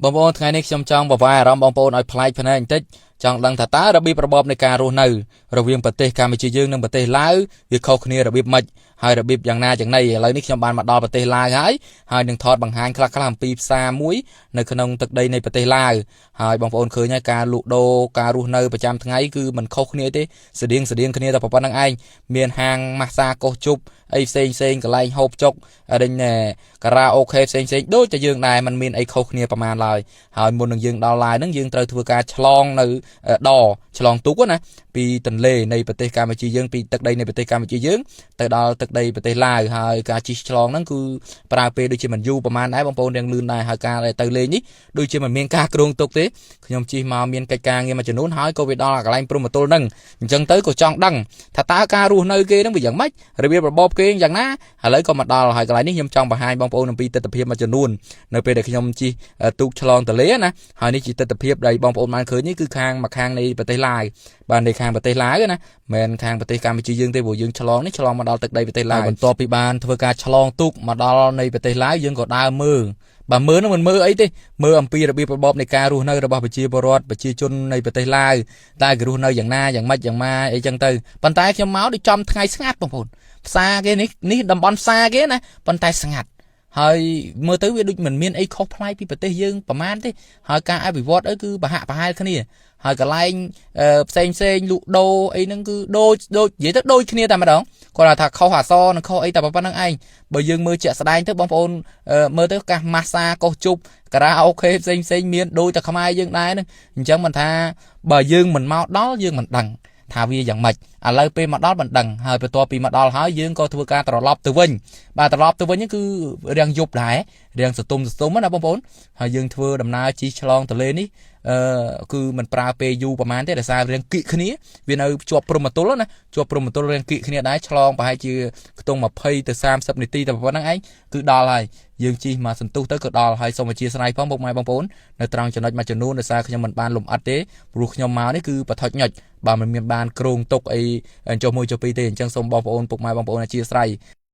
បងប្អូនថ្ងៃនេះខ្ញុំចង់បវាយអារម្មណ៍បងប្អូនឲ្យប្លែកភ្នែកបន្តិចចង់ដឹងថាតើរបៀបរបបនៃការរស់នៅរវាងប្រទេសកម្ពុជាយើងនិងប្រទេសឡាវវាខុសគ្នារបៀបម៉េចហើយរបៀបយ៉ាងណាយ៉ាងណីឥឡូវនេះខ្ញុំបានមកដល់ប្រទេសឡាវហើយនឹងថតបង្ហាញខ្លះៗអំពីផ្សារមួយនៅក្នុងទឹកដីនៃប្រទេសឡាវហើយបងប្អូនឃើញហើយការលក់ដូរការរស់នៅប្រចាំថ្ងៃគឺមិនខុសគ្នាទេស្តៀងគ្នាតែប៉ុណ្្នឹងឯងមានហាងម៉ាស្សាកោសជប់អីផ្សេងកន្លែងហូបចុករេញការ៉ាអូខេផ្សេងដូចតែយើងដែរมันមានអីខុសគ្នាប្រហែលឡើយហើយមុននឹងយើងដល់ឡាវហ្នឹងយើងត្រូវធ្វើការឆ្លងនៅឆ្លងទូកណាពីទន្លេនៃប្រទេសកម្ពុជាយើងពីទឹកដីនៃប្រទេសកម្ពុជាយើងទៅដល់ទឹកដីប្រទេសឡាវហើយការជិះឆ្លងហ្នឹងគឺប្រើពេលដូចជាមិនយូរប្រហែលដែរបងប្អូនរៀងលឿនដែរហើយការទៅលេងនេះដូចជាមិនមានការគ្រោងទុកទេខ្ញុំជិះមកមានកិច្ចការងារមួយចំនួនហើយក៏វាដល់កន្លែងព្រំប្រទល់ហ្នឹងអញ្ចឹងទៅក៏ចង់ដឹងថាតើការរស់នៅគេហ្នឹងវាយ៉ាងម៉េចរបៀបរបបគេយ៉ាងណាឥឡូវក៏មកដល់ហើយកន្លែងនេះខ្ញុំចង់បង្ហាញបងប្អូនអំពីទស្សនវិជ្ជាមួយចំនួននៅពេលដែលខ្ញុំជិះទូកឆ្លងទន្លេណាហើយនេះជាទស្សនវិជ្ជាដែលបងប្អូនបានឃើញនេះគឺខាងនៃប្រទេសឡាវបាននៃខាងប្រទេសឡាវណាមិនខាងប្រទេសកម្ពុជាយើងទេព្រោះយើងឆ្លងមកដល់ទឹកដីប្រទេសឡាវបន្ទាប់ពីបានធ្វើការឆ្លងទូកមកដល់នៃប្រទេសឡាវយើងក៏ដើរមើលបើមើលនោះមិនមើលអីទេមើលអំពីរបៀបរបបនៃការរស់នៅរបស់ប្រជាពលរដ្ឋប្រជាជននៃប្រទេសឡាវតែគេរស់នៅយ៉ាងណាយ៉ាងម៉េចយ៉ាងម៉ាអីចឹងទៅប៉ុន្តែខ្ញុំមកដូចចំថ្ងៃស្ងាត់បងប្អូនផ្សារគេនេះតំបន់ផ្សារគេណាប៉ុន្តែស្ងាត់ហើយមើលទៅវាដូចមិនមានអីខុសប្លែកពីប្រទេសយើងប្រហែលទេហើយការអភិវឌ្ឍគឺប្រហាក់ប្រហែលគ្នាហើយកន្លែងផ្សេងលក់ដូរអីហ្នឹងគឺដូចនិយាយទៅដូចគ្នាតែម្ដងគាត់ថាខុសអក្សរនិងខុសអីតែប៉ុណ្្នឹងឯងបើយើងមើលជាក់ស្ដែងទៅបងប្អូនមើលទៅកាសម៉ាស្សាកោសជប់ការ៉ាអូខេផ្សេងមានដូចតែខ្មែរយើងដែរហ្នឹងអញ្ចឹងមិនថាបើយើងមិនមកដល់យើងមិនដឹងថាវាយ៉ាងម៉េចឥឡូវពេលមកដល់មិនដឹងហើយបន្ទាប់ពីមកដល់ហើយយើងក៏ធ្វើការត្រឡប់ទៅវិញបាទត្រឡប់ទៅវិញគឺរាំងយប់ដែររាំងសតុំណាបងប្អូនហើយយើងធ្វើដំណើរជិះឆ្លងទន្លេនេះគឺមិនប្រើពេលយូរប្រហែលទេដោយសាររាំងគៀកគ្នាវានៅជាប់ព្រំប្រទល់ណាជាប់ព្រំប្រទល់រាំងគៀកគ្នាដែរឆ្លងប្រហែលជាខ្ទង់20ទៅ30នាទីតែប៉ុណ្្នឹងឯងគឺដល់ហើយយើងជិះមកសន្ទុះទៅក៏ដល់ហើយសូមអធិស្ឋានផងពុកម៉ែបងប្អូននៅត្រង់ចំណុចមួយចំនួនដោយសារខ្ញុំមិនបានលំអិតទេព្រោះខ្ញុំមកនេះគឺបថុចញុចបើមិនមានបានគ្រោងទុកអីចុះមួយចុះពីរទេអញ្ចឹងសូមបងប្អូនពុកម៉ែបងប្អូនអធិស្ឋាន